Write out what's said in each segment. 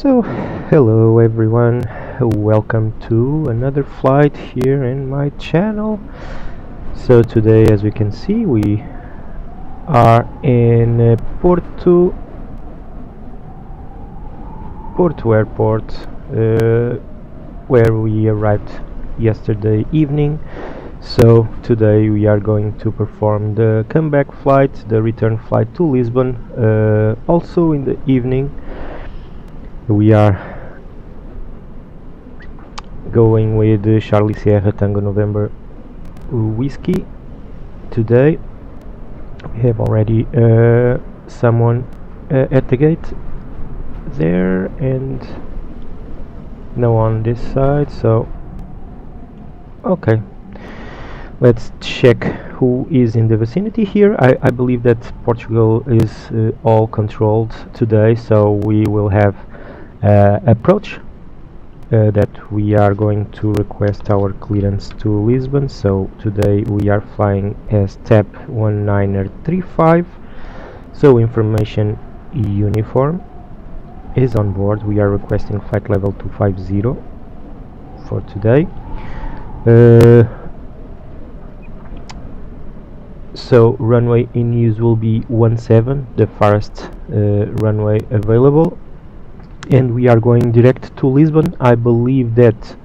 So, hello everyone, welcome to another flight here in my channel. So today, as we can see, we are in Porto Airport, where we arrived yesterday evening. So today we are going to perform the comeback flight, the return flight to Lisbon, also in the evening. We are going with Charlie Sierra Tango November whiskey. Today we have already someone at the gate there and no one on this side, so okay, let's check who is in the vicinity here. I believe that Portugal is all controlled today, so we will have approach that we are going to request our clearance to Lisbon. So today we are flying as TAP1935, so information uniform is on board. We are requesting flight level 250 for today. So runway in use will be 17, the farthest runway available, and we are going direct to Lisbon. I believe that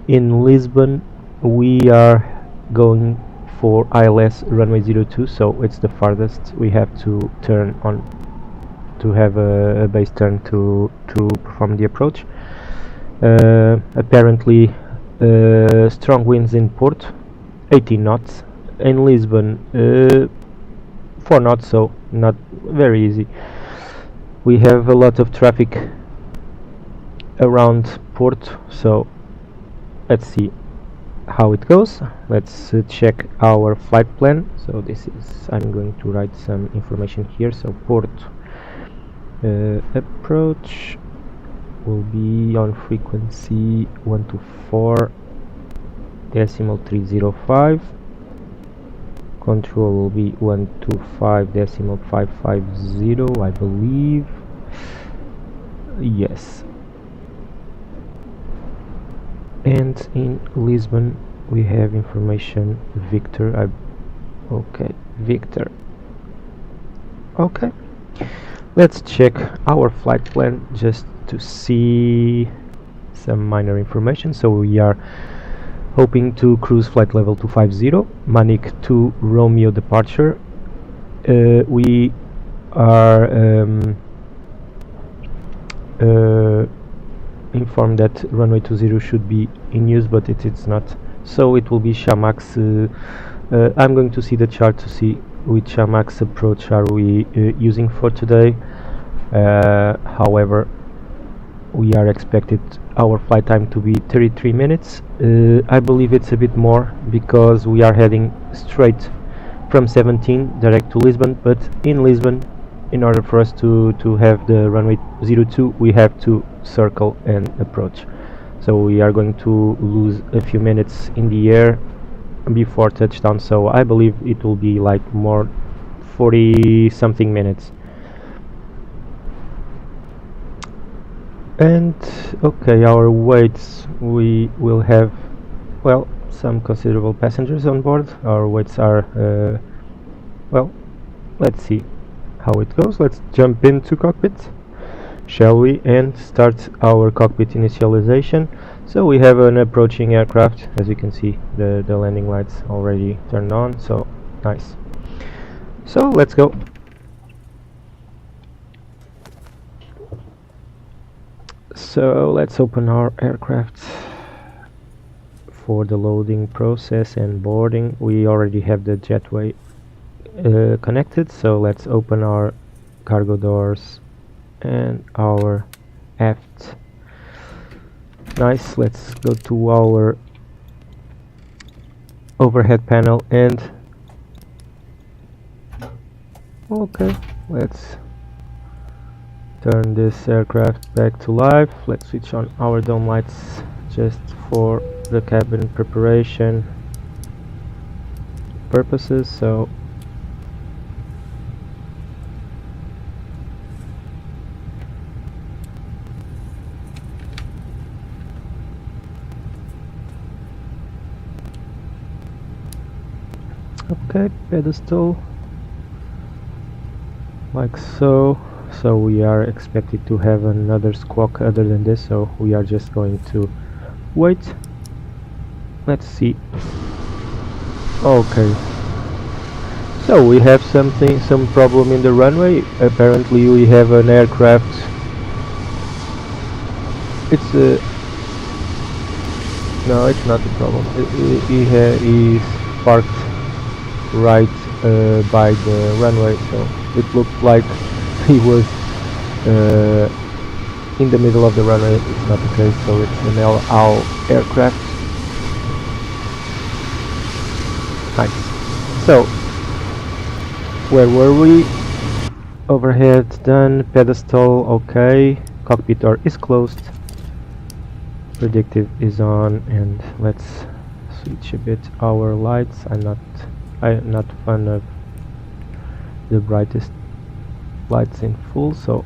in Lisbon we are going for ILS runway 02, so it's the farthest. We have to turn on to have a base turn to perform the approach. Apparently strong winds in port, 18 knots. In Lisbon 4 knots, so not very easy. We have a lot of traffic around port, so let's see how it goes. Let's check our flight plan. So this is, I'm going to write some information here. So port approach will be on frequency 124.305. Control will be 125.550, I believe. Yes. And in Lisbon we have information Victor. Okay, Victor. Okay, let's check our flight plan just to see some minor information. So we are hoping to cruise flight level 250, Manic 2 Romeo departure. We are informed that runway 20 should be in use, but it is not, so it will be Shamax. I'm going to see the chart to see which Shamax approach are we using for today. However, we are expected our flight time to be 33 minutes. I believe it's a bit more because we are heading straight from 17 direct to Lisbon, but in Lisbon, in order for us to have the runway 02, we have to circle and approach. So we are going to lose a few minutes in the air before touchdown, so I believe it will be like more 40 something minutes. And okay, our weights, we will have, well, some considerable passengers on board. Our weights are well, let's see how it goes. Let's jump into cockpit, shall we, and start our cockpit initialization. So we have an approaching aircraft. As you can see, the landing lights already turned on, so nice. So let's go. So let's open our aircraft for the loading process and boarding. We already have the jetway connected, so let's open our cargo doors and our aft. Nice. Let's go to our overhead panel and okay, let's turn this aircraft back to life. Let's switch on our dome lights just for the cabin preparation purposes. So Okay, pedestal like so. So we are expected to have another squawk other than this, so we are just going to wait. Let's see. Okay, so we have some problem in the runway. Apparently we have an aircraft. It's a no, it's not a problem. He's parked right by the runway, so it looked like he was in the middle of the runway. It's not the case, so it's an El Al aircraft. Nice. So where were we? Overhead done, pedestal okay, cockpit door is closed, predictive is on, and let's switch a bit our lights. I'm not fan of the brightest lights in full, so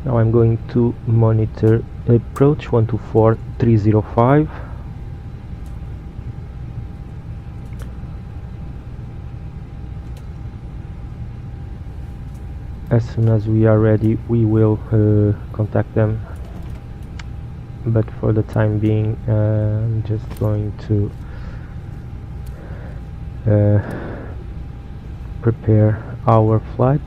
now I'm going to monitor approach 124305. As soon as we are ready, we will contact them, but for the time being I'm just going to prepare our flight.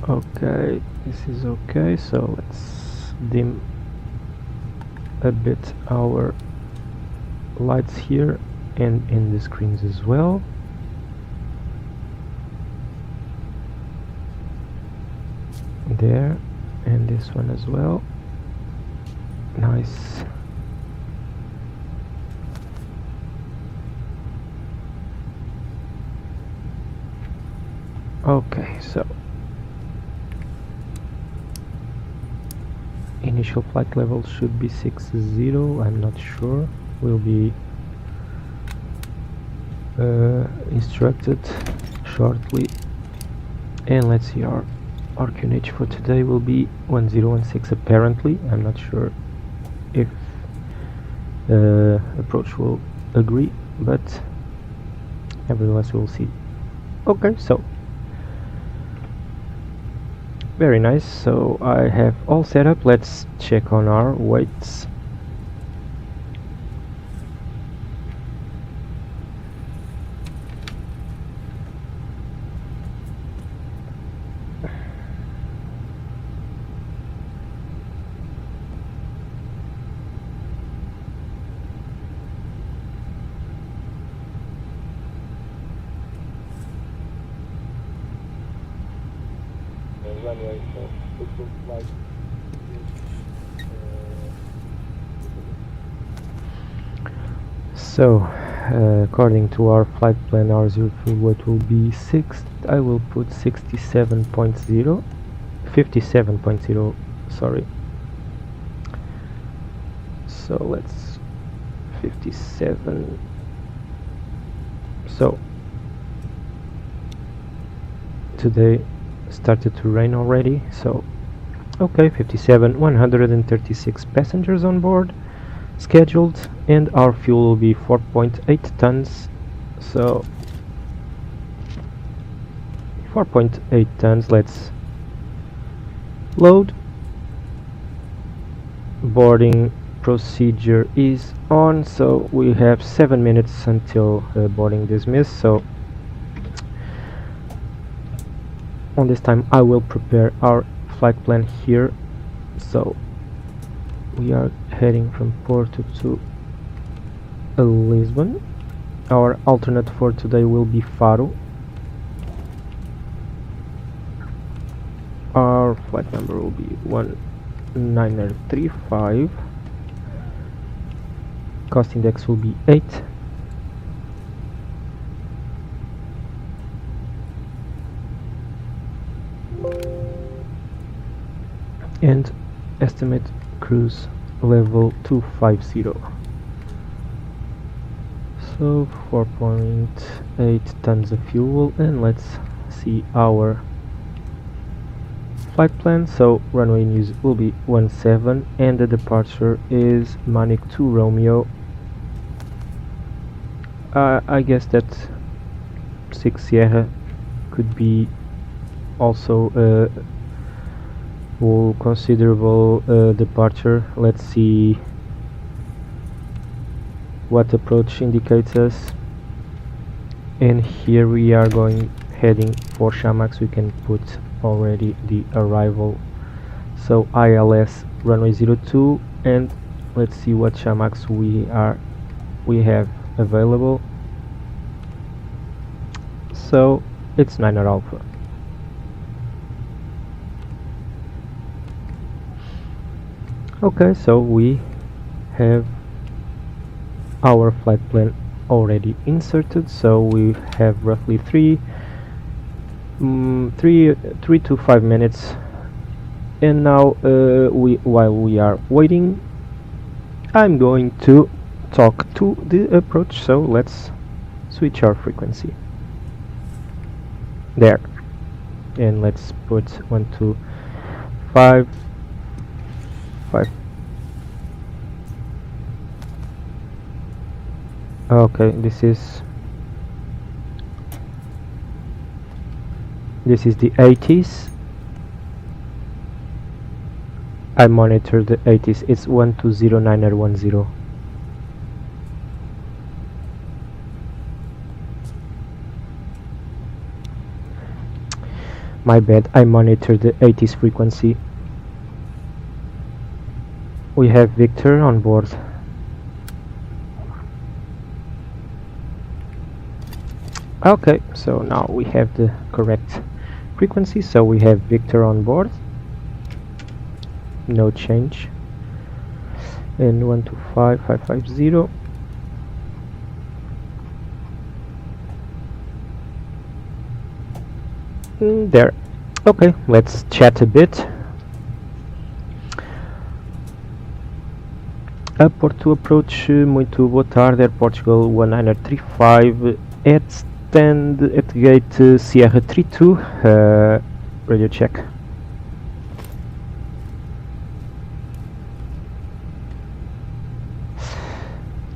Okay, this is okay, so let's dim a bit our lights here and in the screens as well. There, and this one as well. Nice. Okay, so initial flight level should be 60. I'm not sure. Will be instructed shortly. And let's see, our QNH for today will be 1016 apparently. I'm not sure if approach will agree, but nevertheless we'll see. Okay, so very nice. So I have all set up. Let's check on our weights. Runway, so it looks like so according to our flight plan, our zero fuel weight will be 6. I will put 67.0 57.0, sorry. So let's 57. So today started to rain already, so okay, 57, 136 passengers on board scheduled, and our fuel will be 4.8 tons. So 4.8 tons. Let's load. Boarding procedure is on, so we have 7 minutes until boarding dismiss. So on this time I will prepare our flight plan here. So we are heading from Porto to Lisbon. Our alternate for today will be Faro. Our flight number will be 1935. Cost index will be 8. And estimate cruise level 250. So 4.8 tons of fuel, and let's see our flight plan. So runway news will be 17 and the departure is Manic 2 Romeo. I guess that 6 Sierra could be also a considerable departure. Let's see what approach indicates us. And here we are heading for Shamax. We can put already the arrival, so ILS runway 02, and let's see what Shamax we have available. So it's 9er Alpha. Okay, so we have our flight plan already inserted, so we have roughly 3 to 5 minutes, and now while we are waiting, I'm going to talk to the approach. So let's switch our frequency there, and let's put 125. Okay, this is the 80s. I monitor the 80s. It's 1209er10. My bad, I monitor the 80s frequency. We have Victor on board. Okay, so now we have the correct frequency, so we have Victor on board, no change, and 125550. There. Okay, let's chat a bit. Porto approach, muito boa tarde, Air Portugal 1935 at stand at gate Sierra 32, radio check.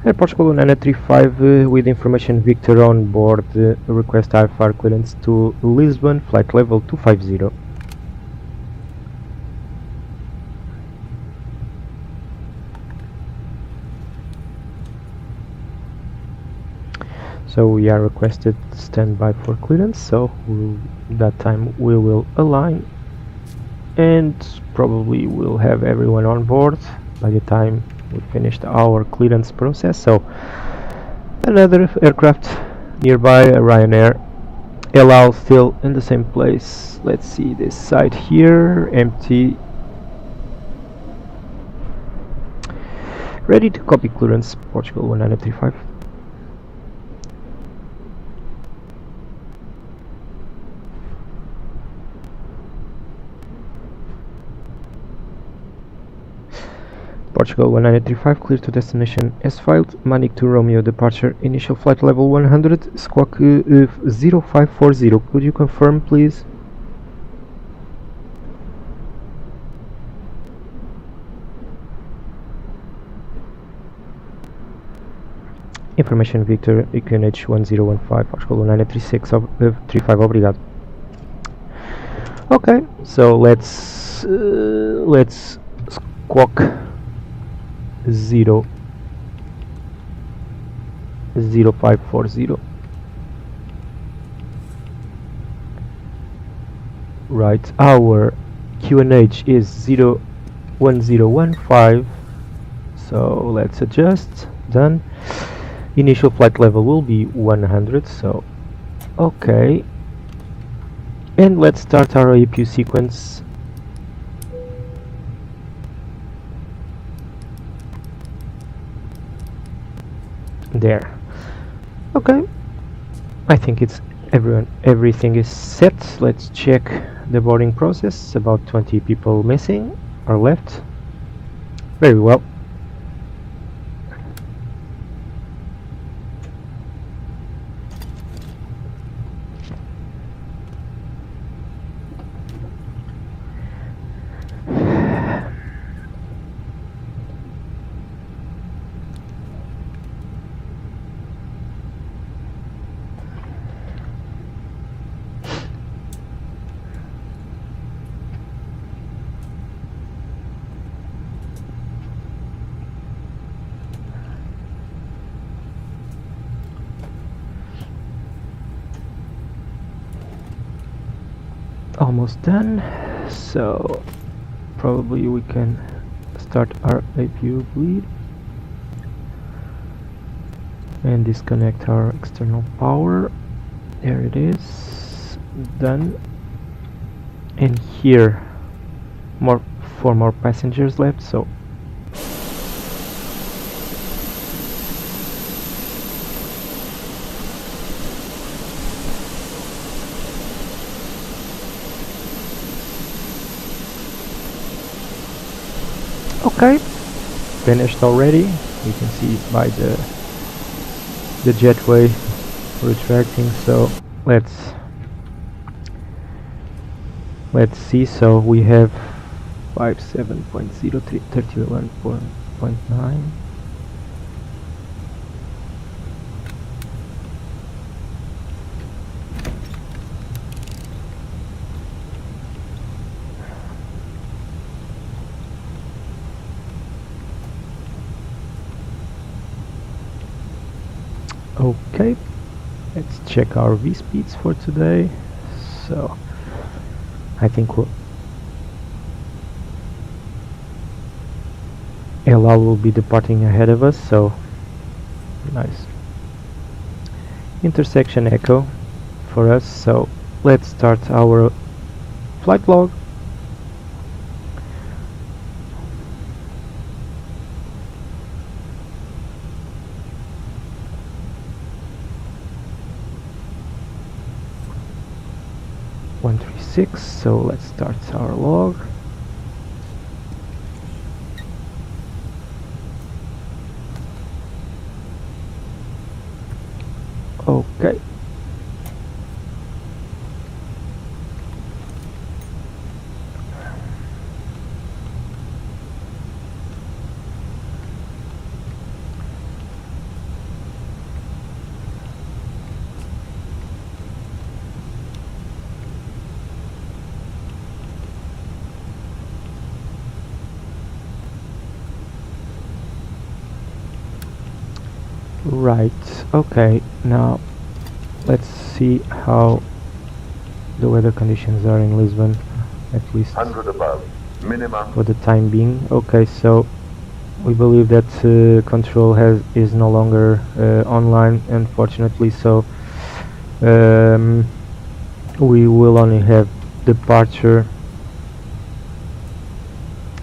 Air Portugal 1935 with information Victor on board, request IFR clearance to Lisbon, flight level 250. So we are requested standby for clearance, so that time we will align and probably we'll have everyone on board by the time we finished our clearance process. So another aircraft nearby, Ryanair, El Al still in the same place. Let's see this side here, empty. Ready to copy clearance, Portugal 1935. Portugal 1935, clear to destination as filed. Manic 2 Romeo departure, initial flight level 100, squawk 0540. Could you confirm, please? Information Victor, QNH 1015, Portugal 1936, 35, obrigado. Okay, so let's squawk 0540. Right, our QNH is 1015, so let's adjust. Done. Initial flight level will be 100, so okay, and let's start our APU sequence. There. Okay, I think it's everything is set. Let's check the boarding process. About 20 people missing or left. Very well. almost done, so probably we can start our APU bleed and disconnect our external power. There it is, done. And here four more passengers left, so okay, finished already. You can see by the jetway retracting. So let's see. So we have 57.031.9. Okay, let's check our V speeds for today. So I think LL will be departing ahead of us, so nice. Intersection echo for us, so let's start our flight log. So let's start our log. Okay. Right, okay, now let's see how the weather conditions are in Lisbon, at least 100 above, minimum for the time being. Okay, so we believe that control is no longer online, unfortunately, so we will only have departure.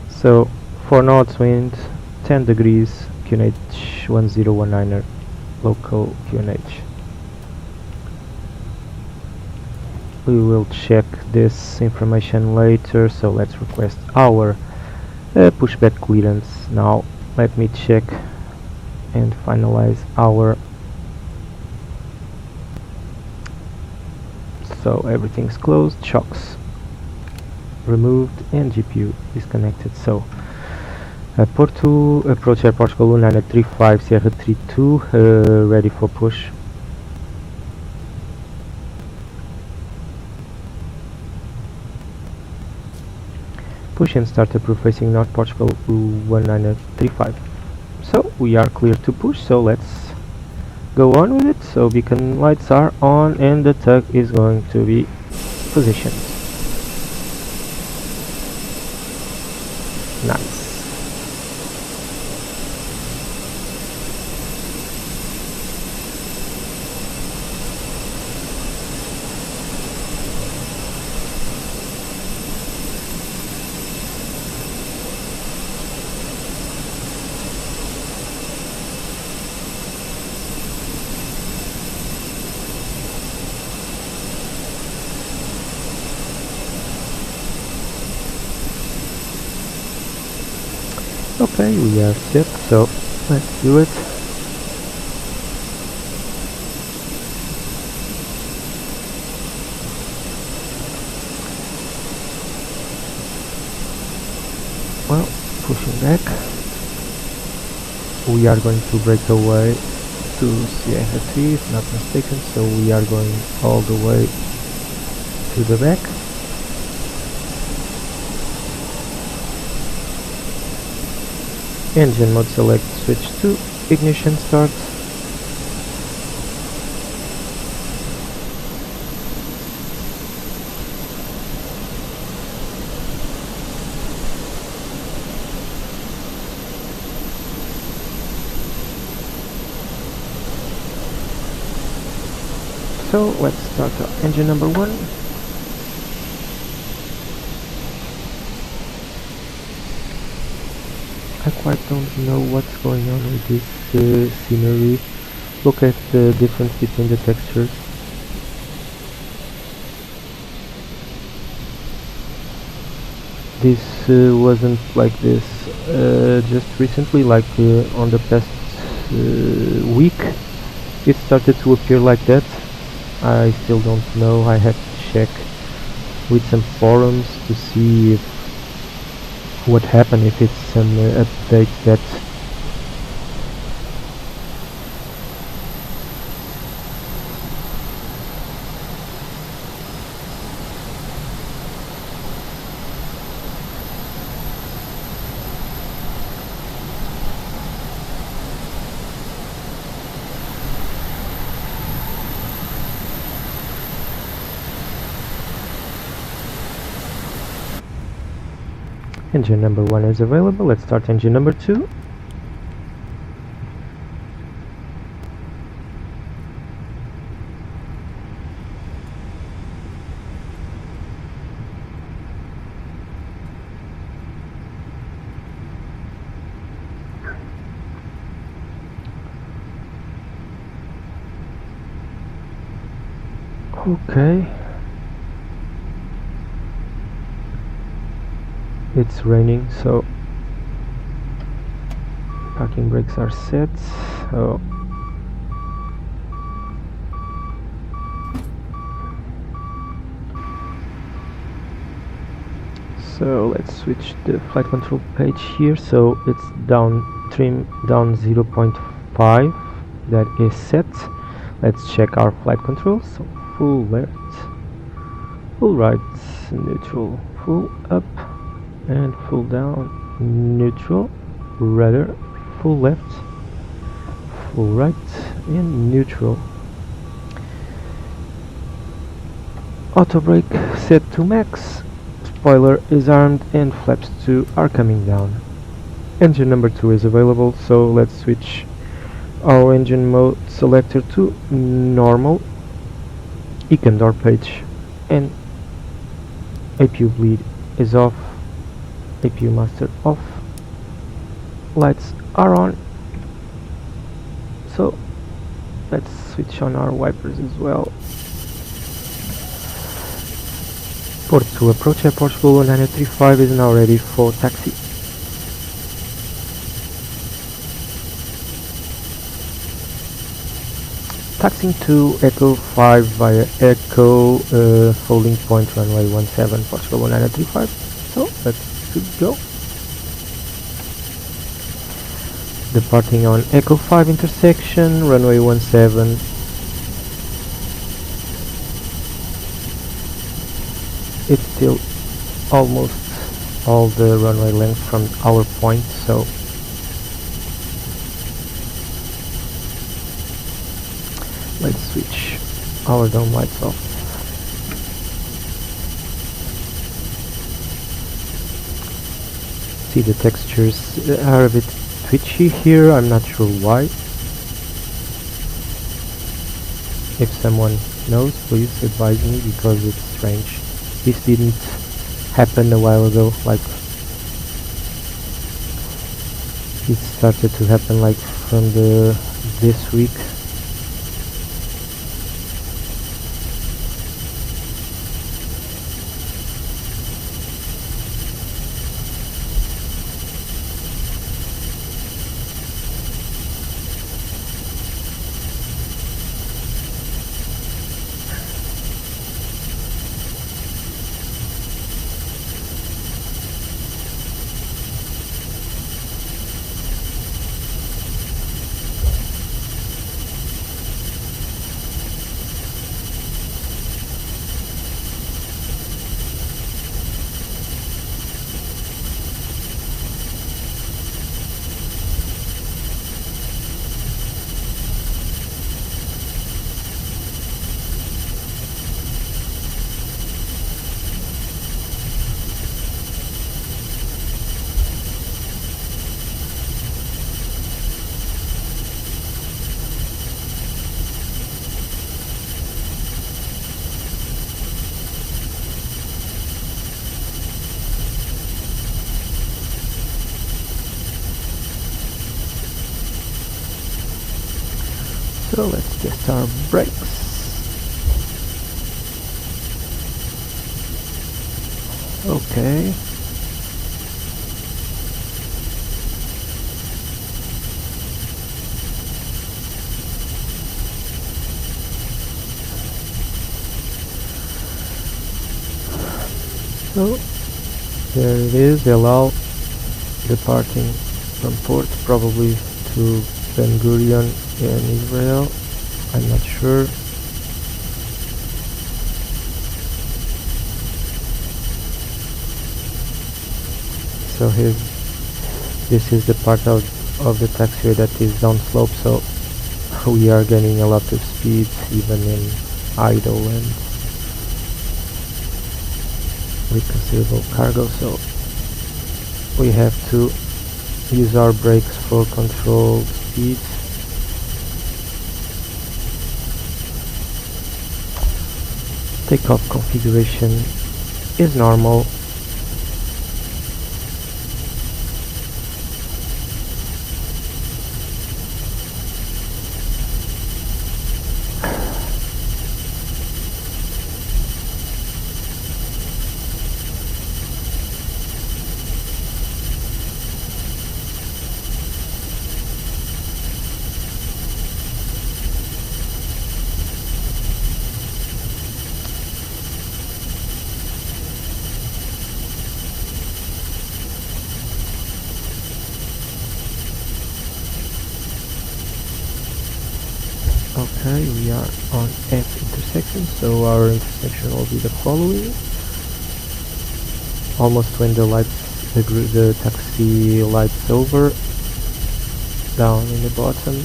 So for north wind 10 degrees, QNH 1019er, local QNH. We will check this information later, so let's request our pushback clearance now. Let me check and finalize our, so everything's closed, shocks removed and GPU disconnected. So Porto, approach Air Portugal 1935 Sierra 32, ready for push. Push and start approve facing North Portugal 1935. So we are clear to push, so let's go on with it. So beacon lights are on and the tug is going to be positioned. Nice. Okay, we are set, so let's do it. Well, pushing back. We are going to break away to Sierra 3, if not mistaken, so we are going all the way to the back. Engine mode select, switch to ignition start. So let's start engine number 1. I quite don't know what's going on with this scenery. Look at the difference between the textures. This wasn't like this just recently, like on the past week it started to appear like that. I still don't know. I have to check with some forums to see if what happened, if it's some update that engine number 1 is available. Let's start engine number 2. Okay. It's raining, so parking brakes are set. So let's switch the flight control page here. So it's trim down 0.5. That is set. Let's check our flight controls. So full left, full right, neutral, full up, and full down, neutral, rudder, full left, full right, and neutral. Auto brake set to max, spoiler is armed, and flaps 2 are coming down. Engine number 2 is available, so let's switch our engine mode selector to normal, econ door page, and APU bleed is off. APU master off, lights are on. So let's switch on our wipers as well. Port to approach airport Resolution 1935 is now ready for taxi. Taxiing to Echo 5 via Echo holding point runway 17 Portugal 1935. So let's go. Departing on Echo 5 intersection, runway 17. It's still almost all the runway length from our point, so let's switch our dome lights off. See, the textures are a bit twitchy here. I'm not sure why. If someone knows, please advise me, because it's strange. This didn't happen a while ago. Like, it started to happen like from this week. So let's test our brakes. Okay. So there it is, El Al departing from port, probably to Ben Gurion in Israel. I'm not sure. So this is the part of the taxiway that is downslope, so we are gaining a lot of speed even in idle and with considerable cargo, so we have to use our brakes for controlled speed. Takeoff configuration is normal. Okay, we are on F intersection, so our intersection will be the following. Almost when the taxi lights over, down in the bottom.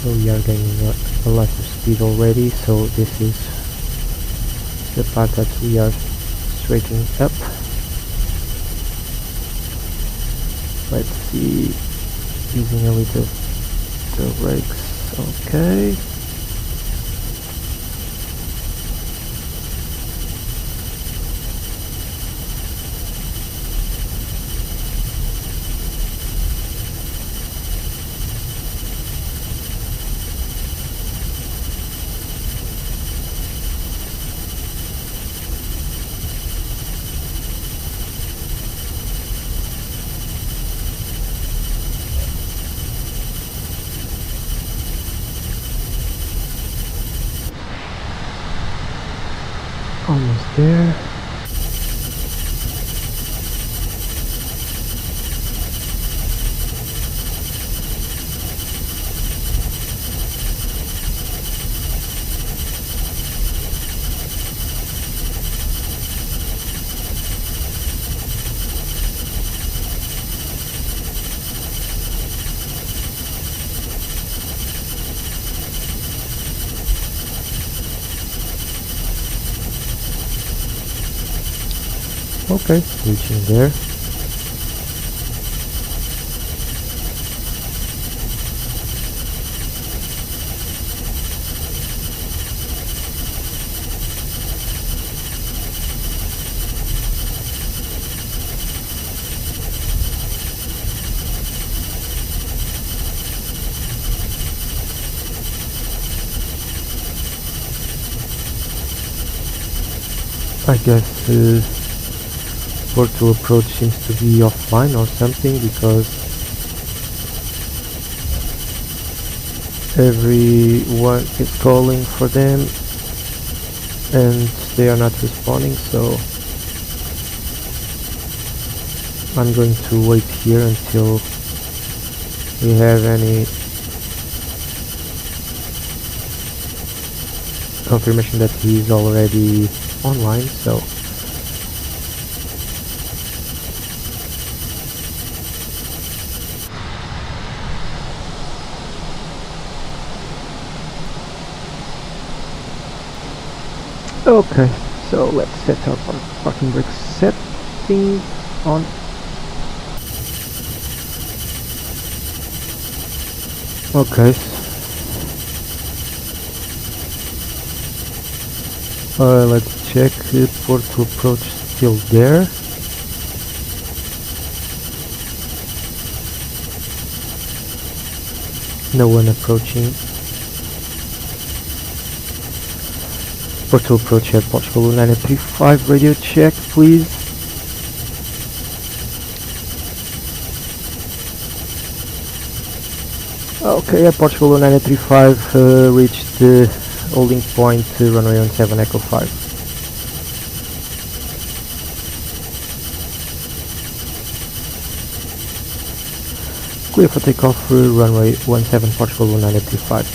So we are gaining a lot of speed already, so this is the part that we are straightening up. Let's see, using a little the brakes. Okay. Almost there. Okay, reaching there. I guess portal approach seems to be offline or something, because everyone is calling for them and they are not responding, so I'm going to wait here until we have any confirmation that he is already online. So okay, so let's set our parking brake setting on. Okay, Let's check. Port to approach still there. No one approaching. Port to approach at Portugal 935. Radio check, please. Okay, at Portugal 935, reached the holding point, runway 17 Echo 5. Clear for takeoff, runway 17 Portugal 935.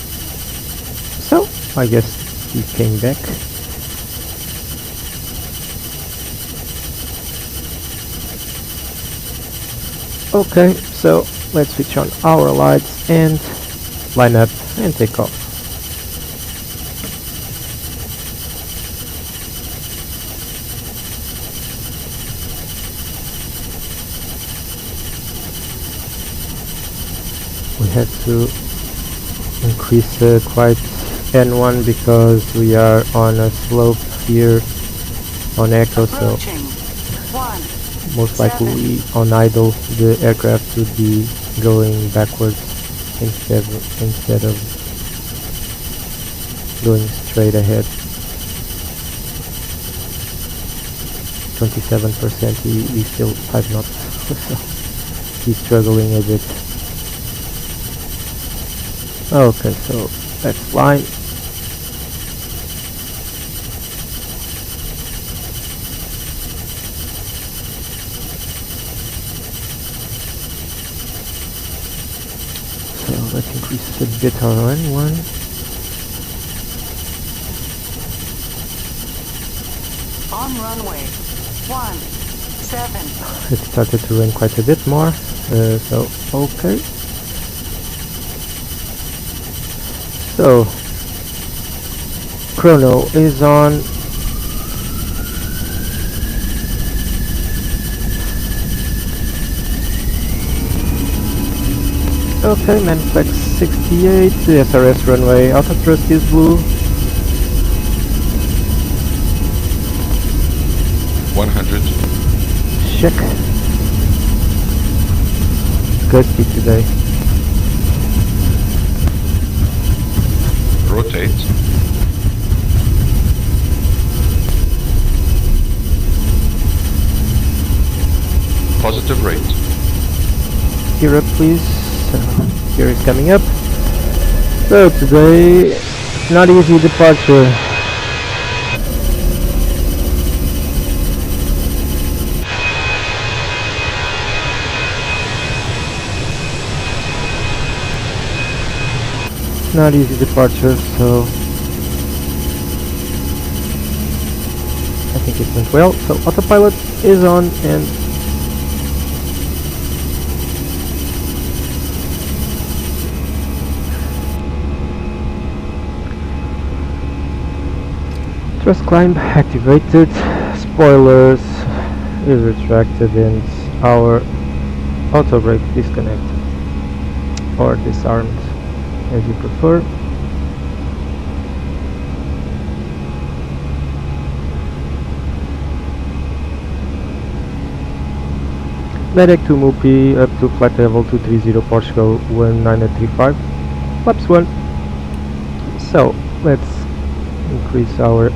So, I guess he came back. Okay, so let's switch on our lights and line up and take off. We had to increase quite N1 because we are on a slope here on Echo, so most likely on idle the aircraft would be going backwards instead of going straight ahead. 27%, he still 5 knots, so he's struggling a bit. Okay, so let's line. So let's increase a bit our N1. On runway 17. It started to rain quite a bit more, so okay. So chrono is on. Okay, Manflex 68, the SRS runway auto thrust is blue. 100. Check. Good speed today. Rotate. Positive rate. Gear up, please. Gear is coming up. So today, not easy departure. Not easy departure, so I think it went well. So autopilot is on and thrust climb activated, spoilers is retracted and our auto brake disconnected or disarmed, as you prefer. Direct to Mupi up to flight level 230 Portugal 1935, flaps 1. So let's increase our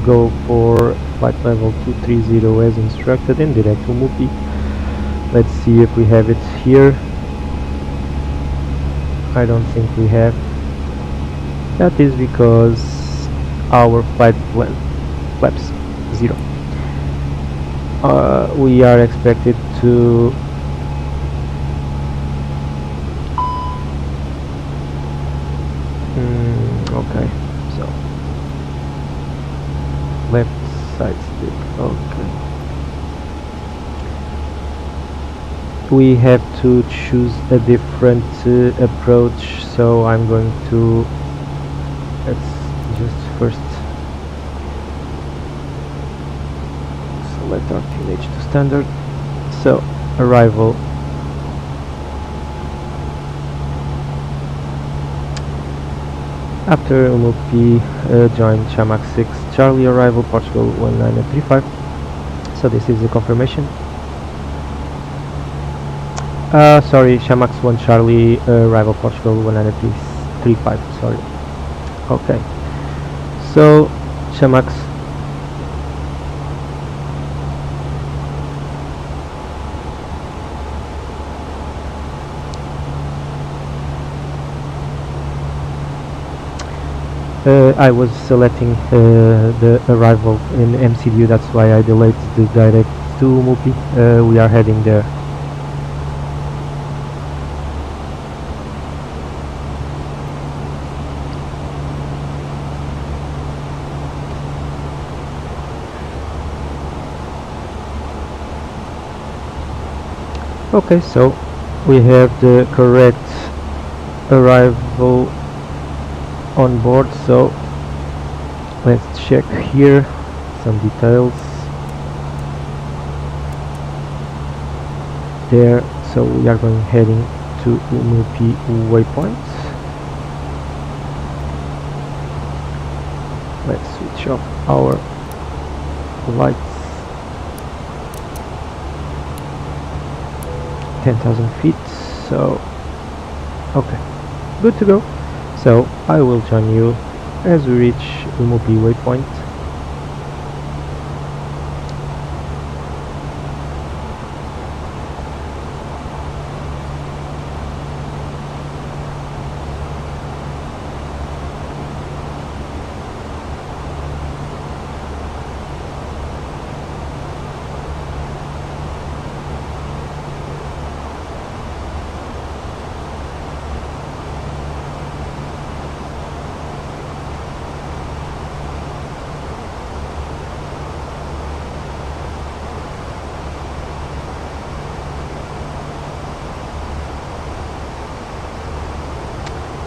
go for flight level 230 as instructed and direct to Mupi. Let's see if we have it here. I don't think we have. That is because our flight plan flaps 0. We are expected to okay, so left side stick. Okay, we have to choose a different approach, so I'm going to let's just first select our teenage to standard. So arrival After Umupi joined Chamac 6 Charlie, arrival Portugal 1935. So this is the confirmation. Sorry, Chamax 1 Charlie, arrival Portugal 1935. Sorry. Okay. So Chamax I was selecting the arrival in MCDU, that's why I delayed the direct to Umupi. We are heading there. Okay, so we have the correct arrival on board, so let's check here some details there. So we are going heading to Umupi waypoint. Let's switch off our lights. 10,000 feet, so okay, good to go. So I will join you as we reach Umupi waypoint.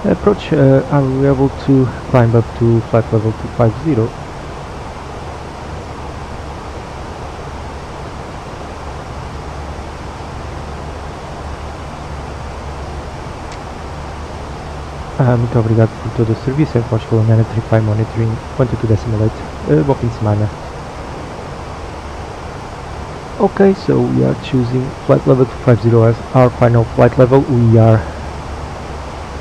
Approach, are we able to climb up to flight level 250? Muito obrigado por todo o serviço. Em Portugal 935 monitoring 122.8. Bom fim de semana. Okay, so we are choosing flight level 250 as our final flight level. We are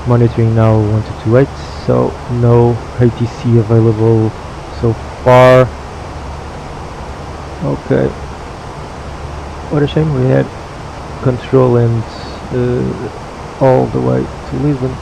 monitoring now 1228, so no ATC available so far. Okay, what a shame, we had control and all the way to Lisbon.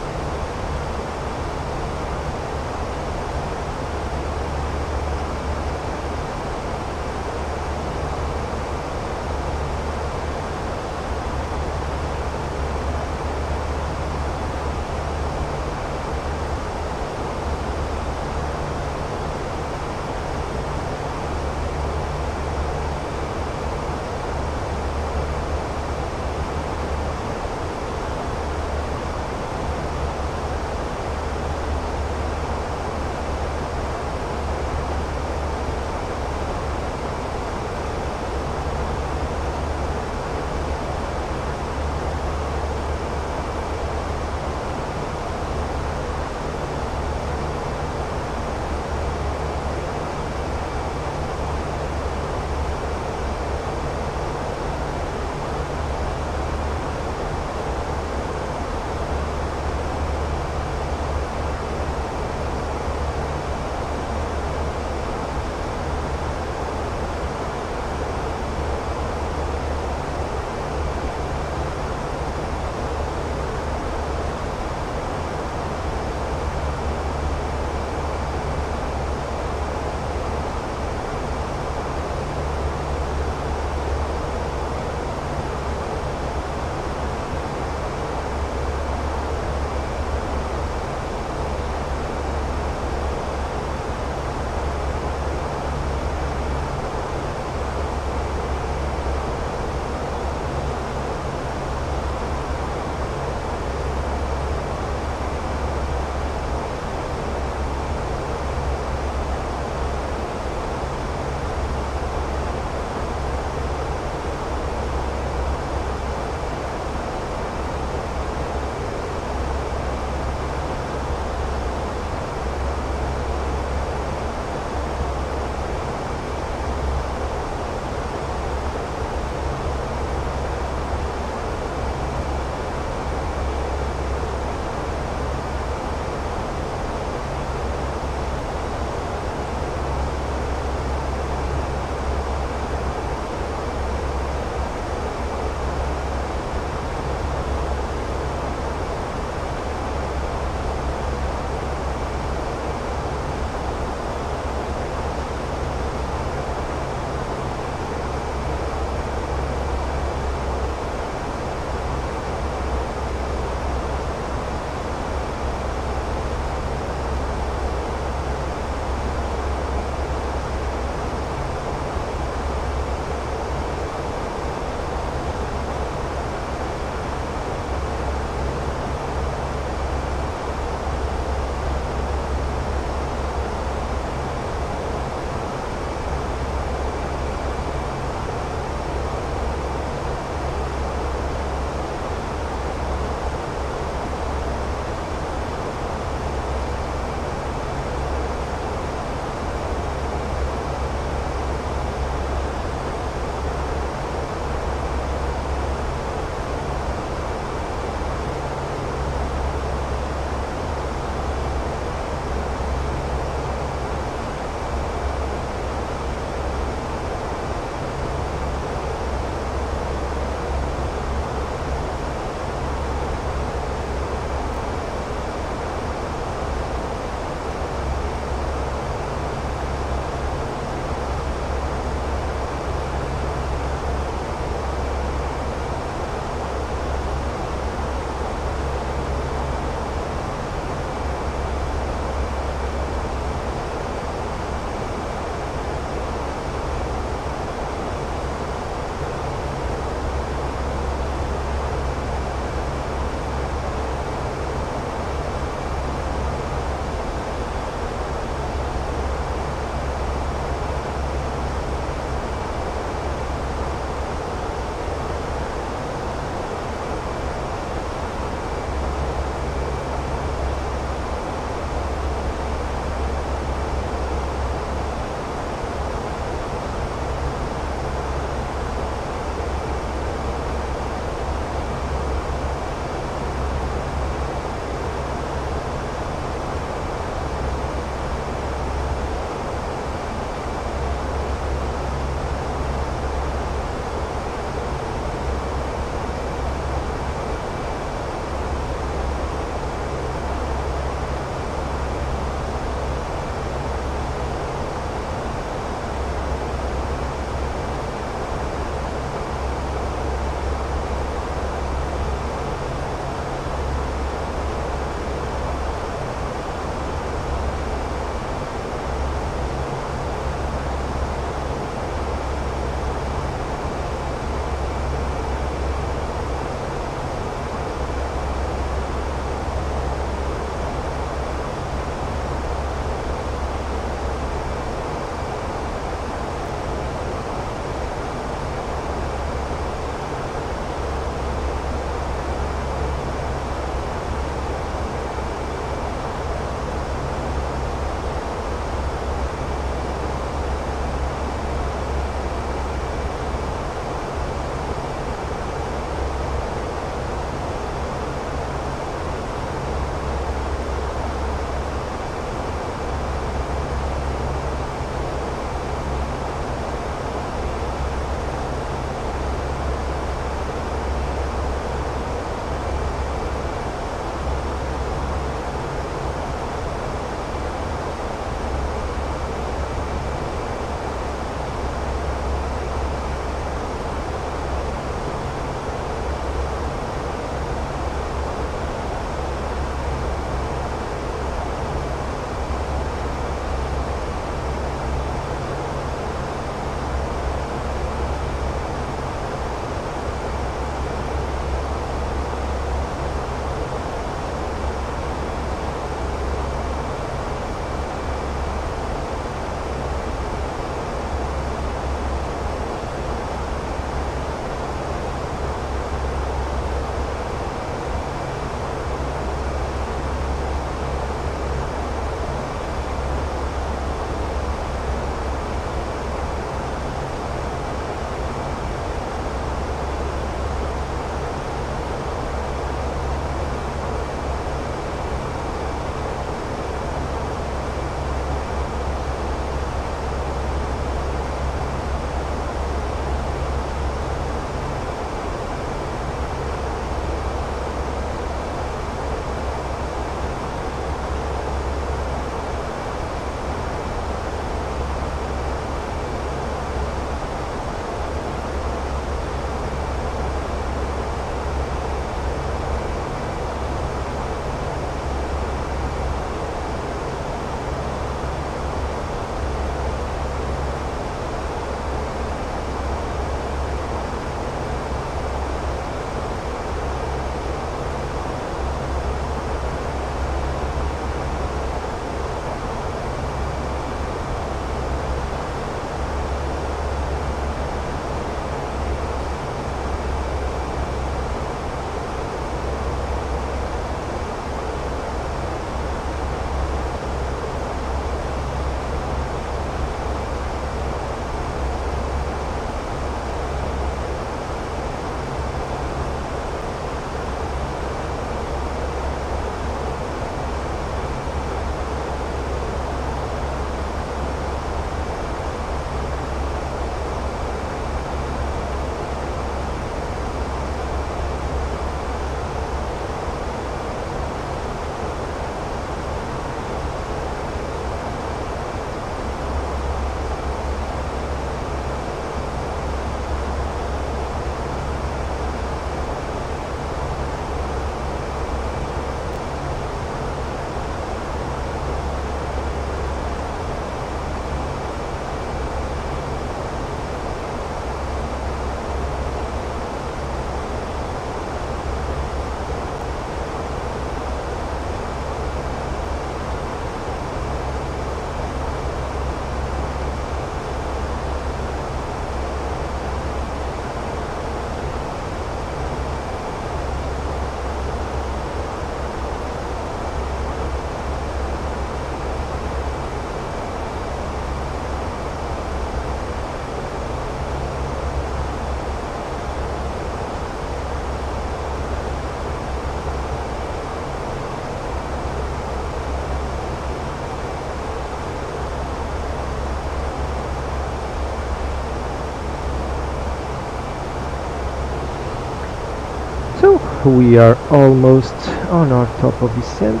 we are almost on our top of descent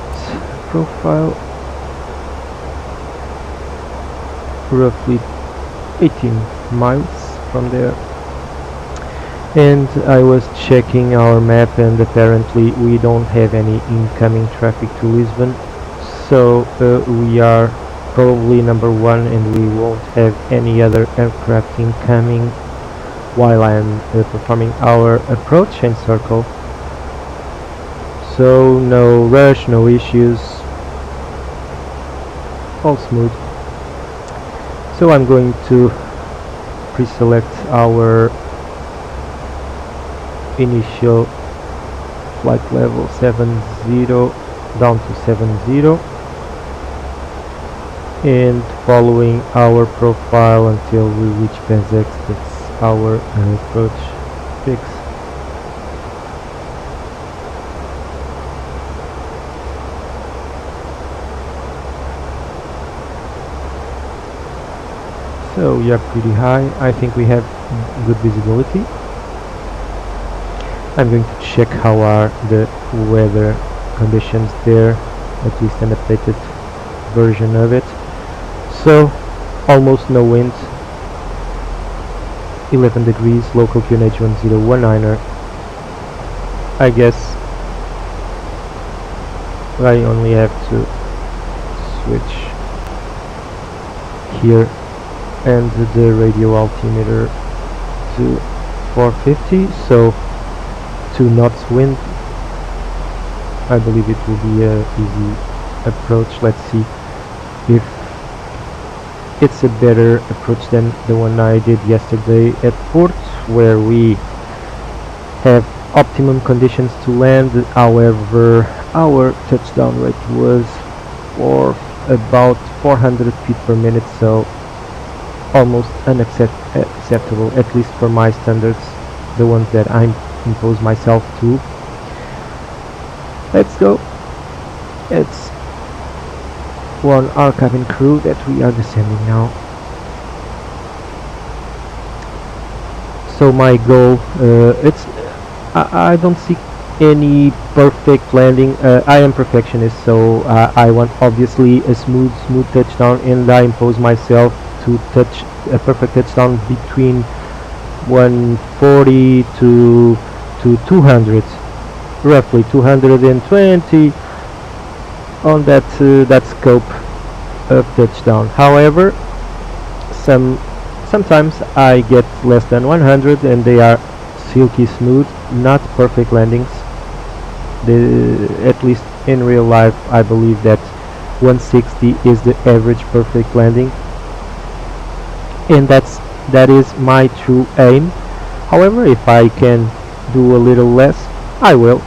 profile, roughly 18 miles from there. And I was checking our map, and apparently we don't have any incoming traffic to Lisbon, so we are probably number one, and we won't have any other aircraft incoming while I am performing our approach and circle. So no rush, no issues, all smooth. So I'm going to pre-select our initial flight level 70 down to 70, and following our profile until we reach Bezex. That's our approach fix. So we are pretty high. I think we have good visibility. I'm going to check how are the weather conditions there, at least an updated version of it. So almost no wind, 11 degrees, local QNH 1019er. I guess I only have to switch here and the radio altimeter to 450, so 2 knots wind. I believe it will be a easy approach. Let's see if it's a better approach than the one I did yesterday at port, where we have optimum conditions to land. However, our touchdown rate was for about 400 feet per minute, so almost unacceptable, at least for my standards, the ones that I impose myself to. Let's go. It's one our cabin crew that we are descending now. So my goal, I don't see any perfect landing. I am perfectionist, so I want obviously a smooth touchdown, and I impose myself to touch a perfect touchdown between 140 to 200, roughly 220 on that scope of touchdown. However, sometimes I get less than 100 and they are silky smooth, not perfect landings. At least in real life, I believe that 160 is the average perfect landing, and that is my true aim. However, if I can do a little less, I will.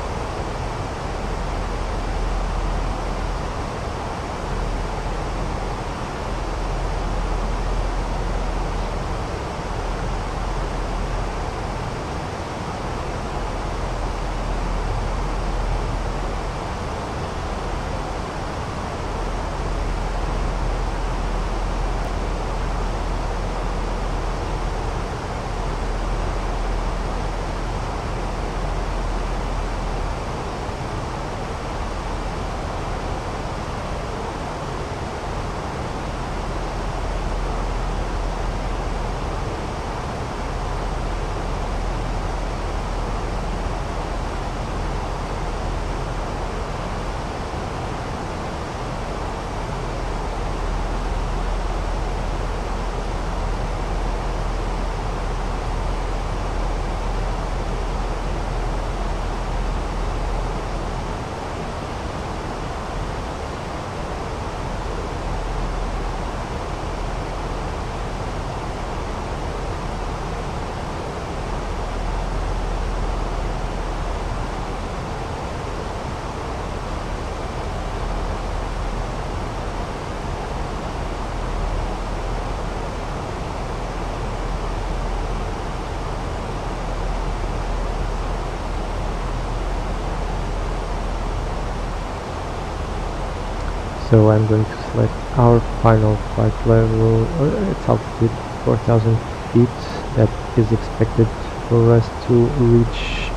So I'm going to select our final flight level. It's altitude 4,000 feet. That is expected for us to reach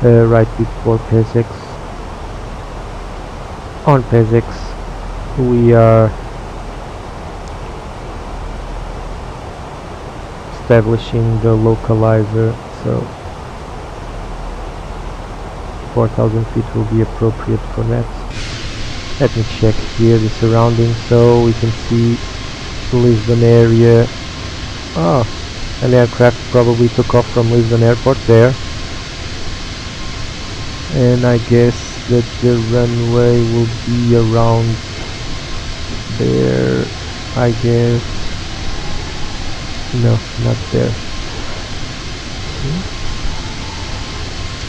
right before PESX. On PESX we are establishing the localizer, so 4000 feet will be appropriate for that. Let me check here the surroundings so we can see Lisbon area. Oh, an aircraft probably took off from Lisbon airport there, and I guess that the runway will be around there, I guess. No, not there,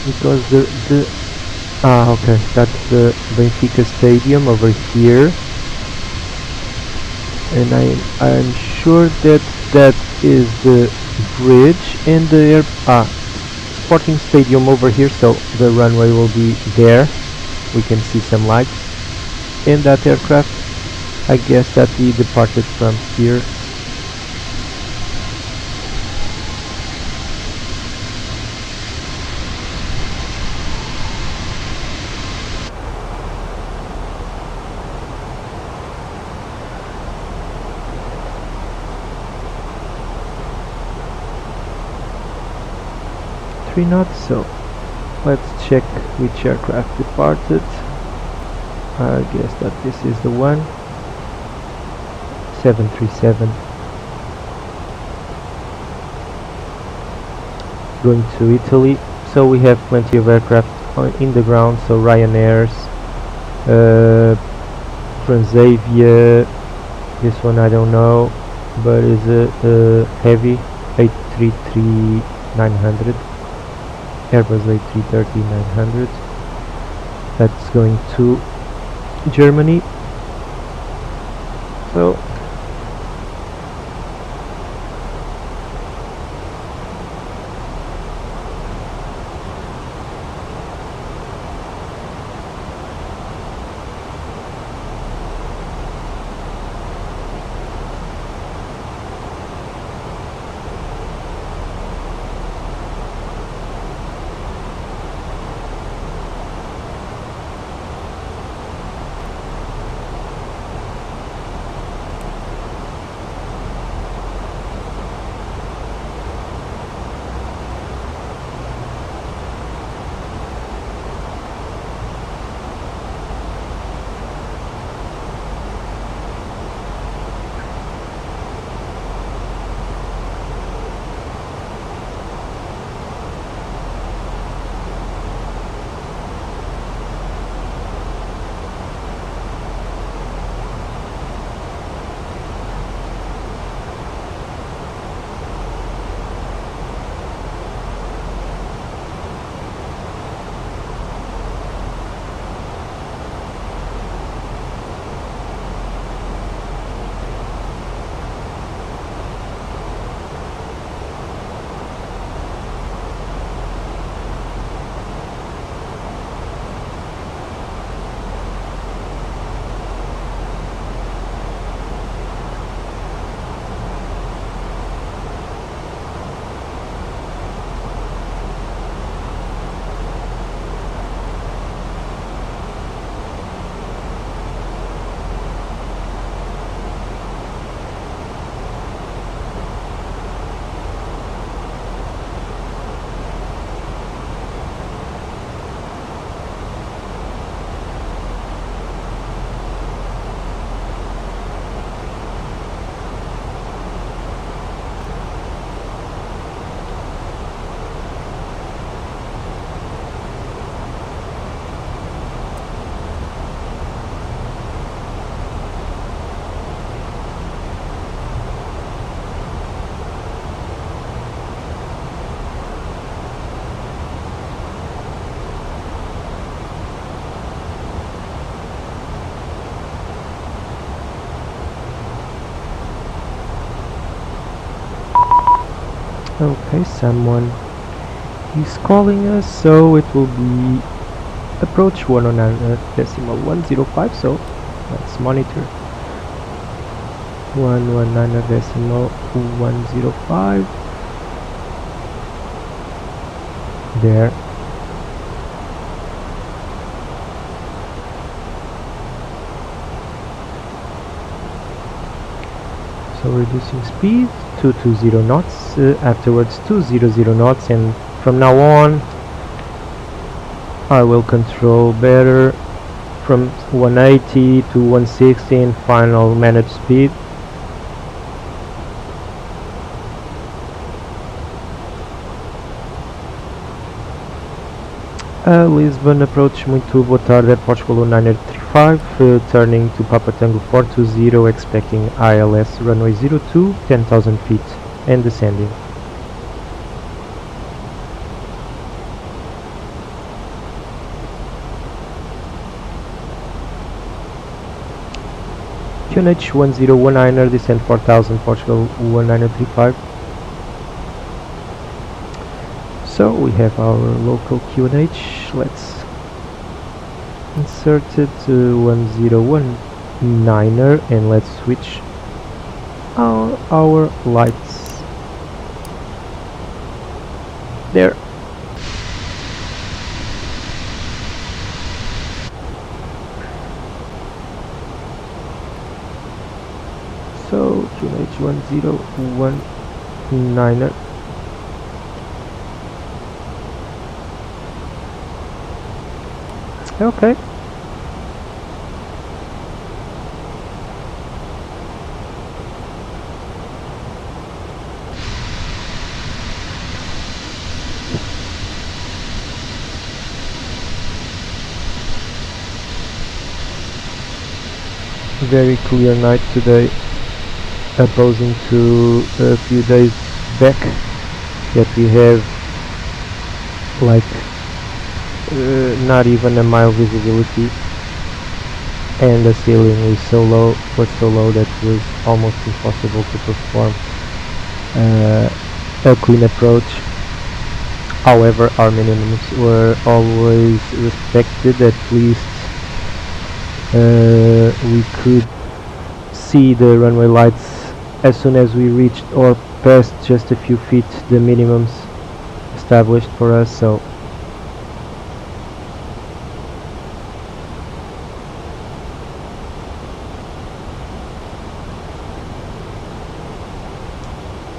because okay, that's the Benfica stadium over here, and I'm sure that that is the bridge and the Sporting Stadium over here, so the runway will be there. We can see some lights in that aircraft. I guess that we departed from here. Knots, so let's check which aircraft departed. I guess that this is the one, 737, going to Italy. So we have plenty of aircraft in the ground, so Ryanair's, Transavia, this one I don't know, but is a heavy 833-900. Airbus A330-900, that's going to Germany. So okay, someone is calling us, so it will be approach 119.105, so let's monitor 119.105 there. reducing speed, 220 knots, afterwards 200 knots, and from now on I will control better from 180 to 160 in final managed speed. Lisbon approach, muito boa tarde, at Portugal 1935, turning to Papa Tango 420, expecting ILS runway 02, 10,000 feet, and descending. QNH 1019er, descend 4000, Portugal 1935. So we have our local QNH. Let's insert it to 1019er and let's switch our lights there. So QNH 1019er. Okay. Very clear night today, opposing to a few days back that we have like not even a mile visibility, and the ceiling was so low that it was almost impossible to perform a clean approach. However, our minimums were always respected. At least we could see the runway lights as soon as we reached or passed just a few feet the minimums established for us. So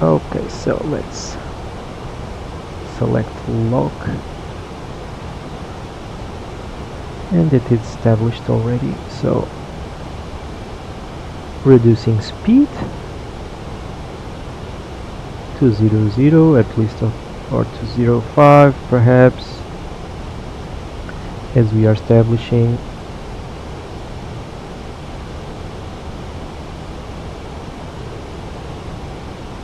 okay, so let's select lock, and it is established already. So reducing speed 200 at least, or 205 perhaps, as we are establishing.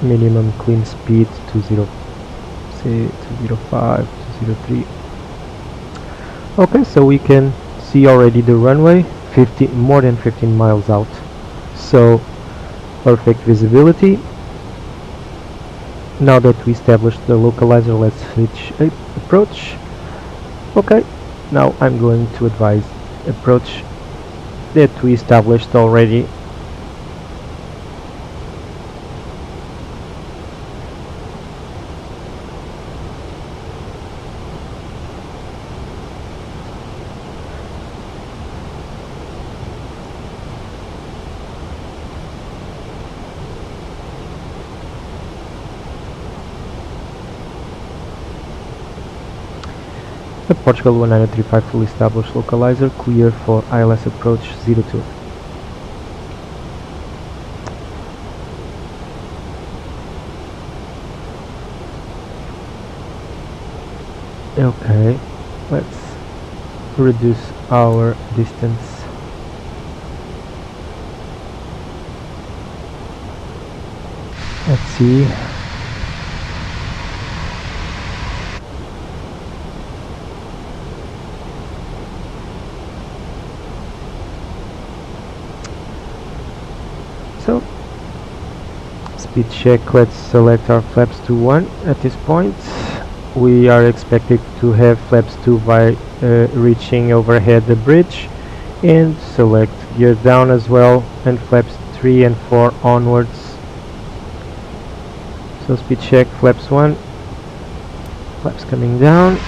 Minimum clean speed 205, 203. Okay, so we can see already the runway more than 15 miles out, so perfect visibility. Now that we established the localizer, let's switch approach. Okay, now I'm going to advise approach that we established already. The Portugal 1935 fully established localizer, clear for ILS approach 02. Okay, let's reduce our distance. Let's see. So, speed check, let's select our flaps to 1 at this point. We are expected to have flaps 2 by reaching overhead the bridge, and select gear down as well, and flaps 3 and 4 onwards. So speed check, flaps 1, flaps coming down.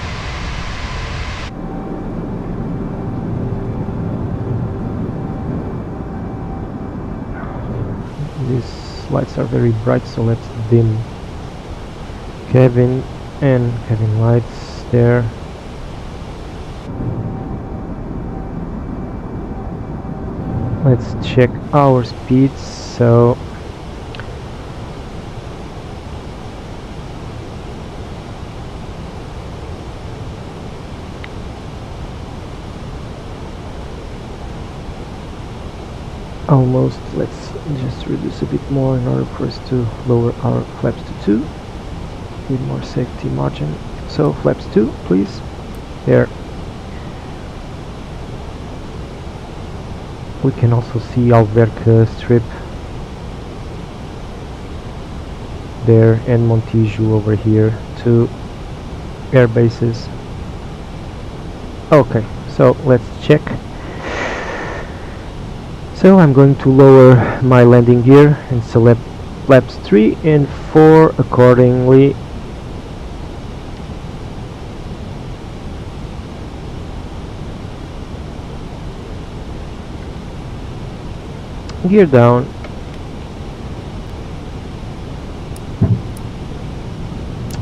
This lights are very bright, so let's dim cabin and cabin lights there. Let's check our speeds. So almost, let's just reduce a bit more in order for us to lower our flaps to 2 with more safety margin. So flaps 2 please, there. We can also see Alverca Strip there and Montijo over here, 2 air bases. Okay, so let's check. So I'm going to lower my landing gear and select flaps 3 and 4 accordingly. Gear down.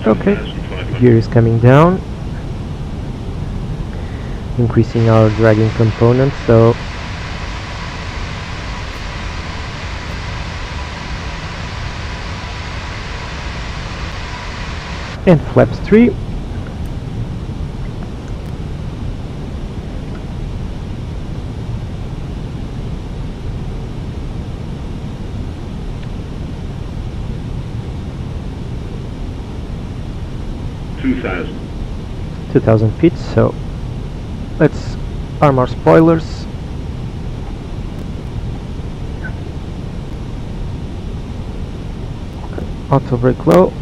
Okay, gear is coming down, increasing our dragging component. So and flaps 3. $2,000. 2,000 feet. So let's arm our spoilers. Auto brake low.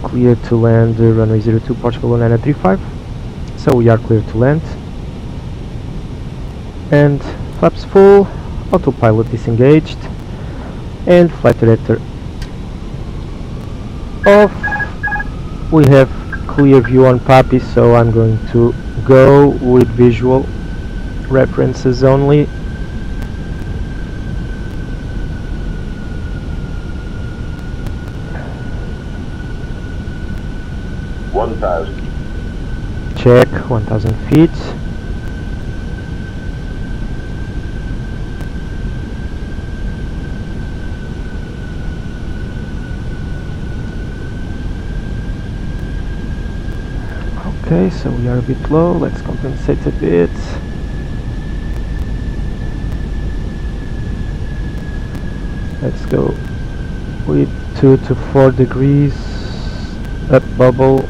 Clear to land runway 02 Portugal 1935. So we are clear to land. And flaps full, autopilot disengaged, and flight director off. We have clear view on PAPI, so I'm going to go with visual references only. Check 1,000 feet. Okay, so we are a bit low. Let's compensate a bit. Let's go with 2 to 4 degrees up bubble.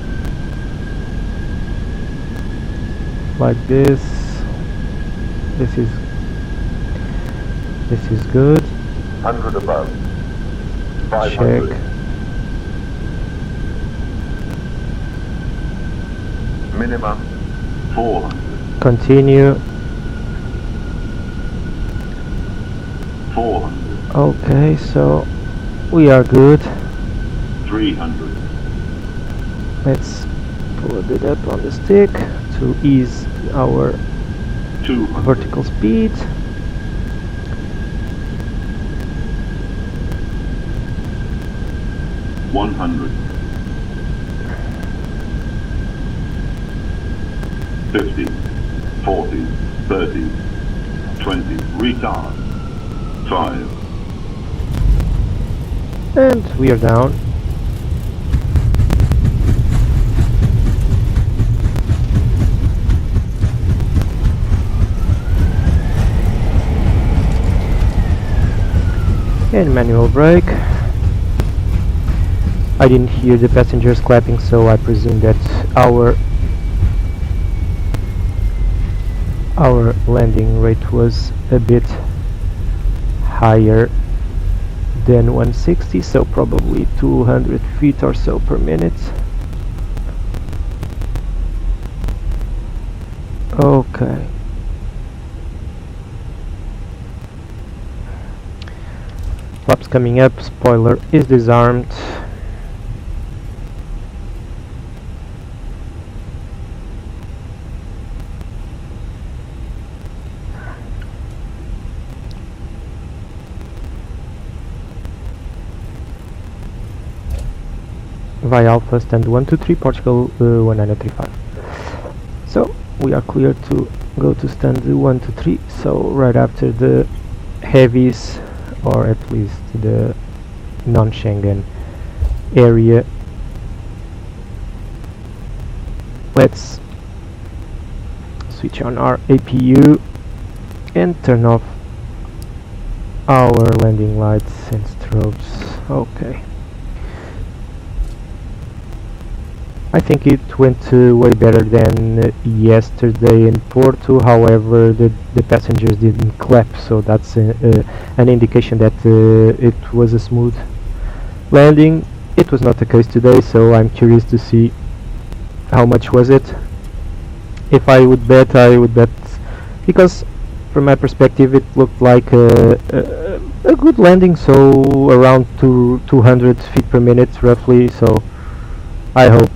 Like this. This is good. 100 above. Check. 500. Minimum 400. Continue. 400. Okay, so we are good. 300. Let's pull a bit up on the stick to ease our 200. vertical speed. $100. 50, 40, 30, 20, retard, 5. And we are down. And manual brake. I didn't hear the passengers clapping, so I presume that our landing rate was a bit higher than 160, so probably 200 feet or so per minute. Okay. Flaps coming up, spoiler is disarmed. via Alpha stand 123 Portugal 1935. So we are clear to go to stand 123, so right after the heavies, or at least the non-Schengen area. Let's switch on our APU and turn off our landing lights and strobes. Okay. I think it went way better than yesterday in Porto. However, the passengers didn't clap, so that's an indication that it was a smooth landing. It was not the case today, so I'm curious to see how much was it. If I would bet, because from my perspective it looked like a good landing, so around 200 feet per minute roughly, so I hope.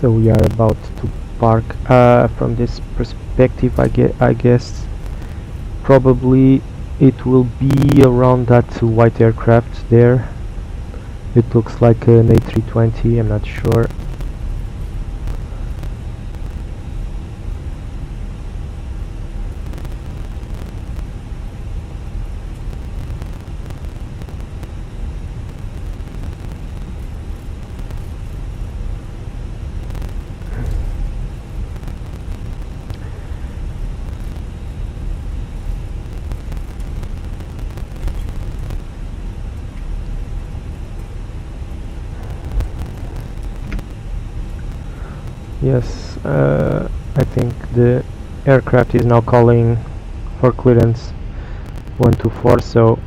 So we are about to park. From this perspective, I guess probably it will be around that white aircraft there. It looks like an A320, I'm not sure. Yes, I think the aircraft is now calling for clearance 124, so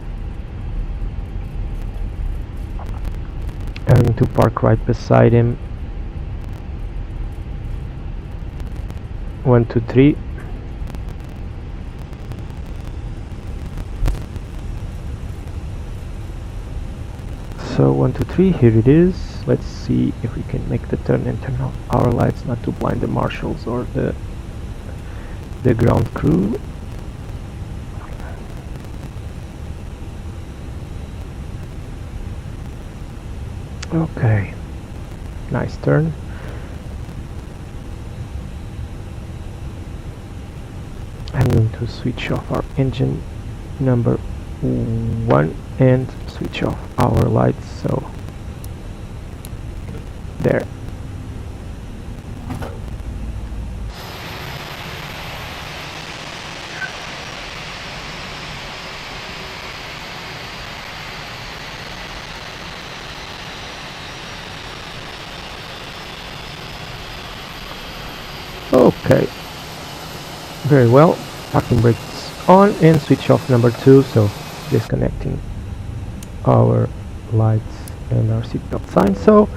I'm going to park right beside him. 123. So 123, here it is. Let's see if we can make the turn and turn off our lights, not to blind the marshals or the ground crew. Okay, nice turn. I'm going to switch off our engine number 1 and switch off our lights, so there. Okay, very well. Parking brakes on and switch off number 2, so disconnecting our lights and our seatbelt sign. So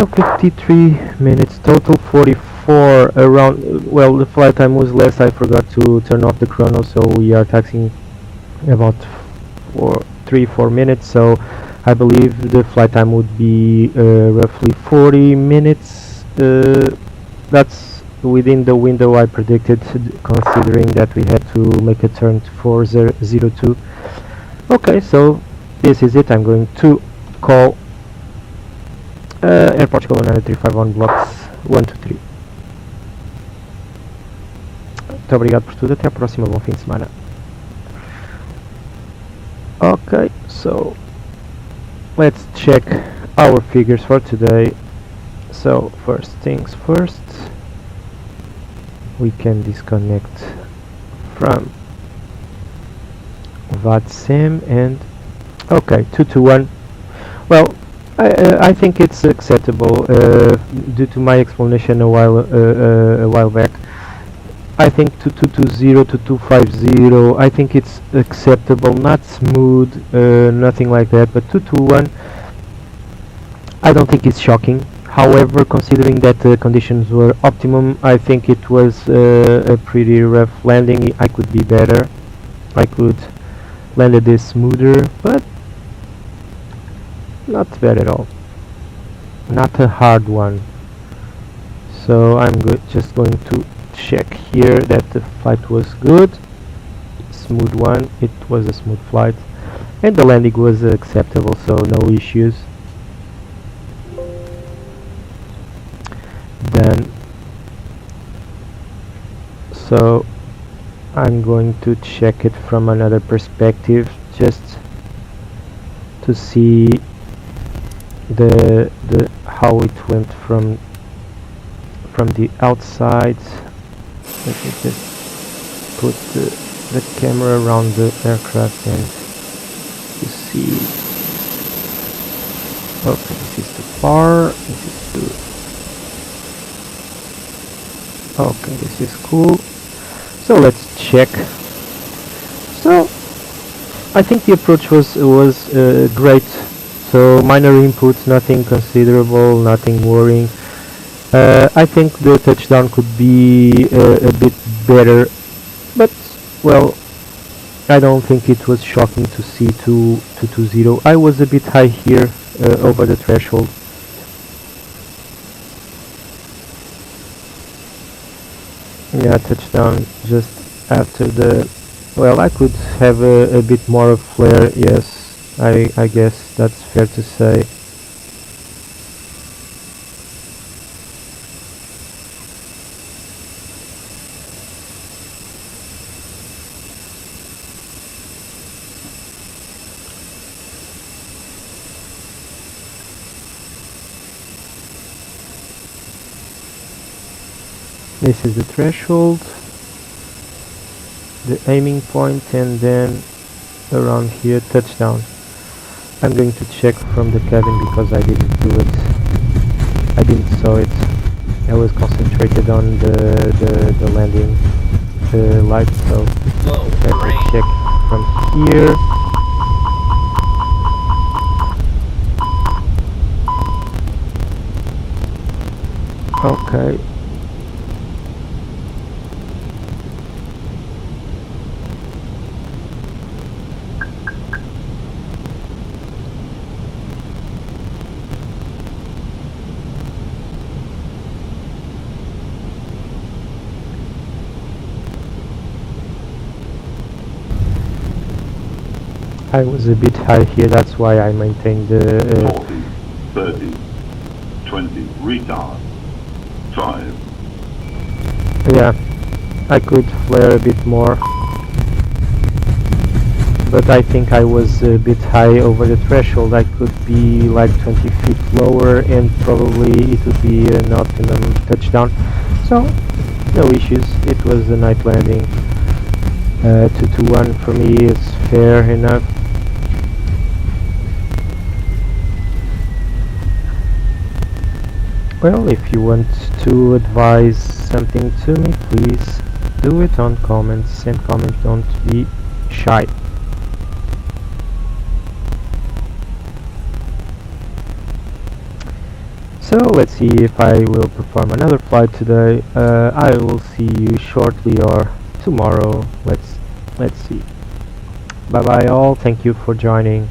53 minutes total, 44 around. Well, the flight time was less, I forgot to turn off the chrono, so we are taxing about 3-4 minutes, so I believe the flight time would be roughly 40 minutes. That's within the window I predicted, considering that we had to make a turn to 402. Okay, so this is it. I'm going to call Air Portugal 1935 on blocks 1 to 3. Muito obrigado por tudo, até a próxima, bom fim de semana. Okay, so let's check our figures for today. So first things first, we can disconnect from VADSIM and okay, 2 to 1. Well, I think it's acceptable due to my explanation a while back. I think 2220 to 250, I think it's acceptable, not smooth, nothing like that, but 221 I don't think it's shocking. However, considering that the conditions were optimum, I think it was a pretty rough landing. I could be better, I could landed this smoother, but not bad at all, not a hard one. So I'm just going to check here that the flight was good, smooth one, it was a smooth flight, and the landing was acceptable, so no issues. Then so I'm going to check it from another perspective just to see the how it went from the outside. Let me just put the camera around the aircraft and to see. Okay, this is too far, this is too... Okay, this is cool. So let's check. So I think the approach was great. So minor inputs, nothing considerable, nothing worrying. I think the touchdown could be a bit better, but well, I don't think it was shocking to see 220. I was a bit high here over the threshold. Yeah, touchdown just after the... Well, I could have a bit more of flare, yes, I guess that's fair to say. This is the threshold, the aiming point, and then around here touchdown. I'm going to check from the cabin because I didn't do it. I didn't saw it. I was concentrated on the landing light, so let me check from here. Okay. I was a bit high here, that's why I maintained the 40, 30, 20, retard, 5. yeah, I could flare a bit more, but I think I was a bit high over the threshold. I could be like 20 feet lower and probably it would be an optimum touchdown, so no issues. It was a nice landing. 221 for me is fair enough. Well, if you want to advise something to me, please do it on comments. Send comments, don't be shy. So let's see if I will perform another flight today. I will see you shortly or tomorrow. Let's see. Bye bye all, thank you for joining.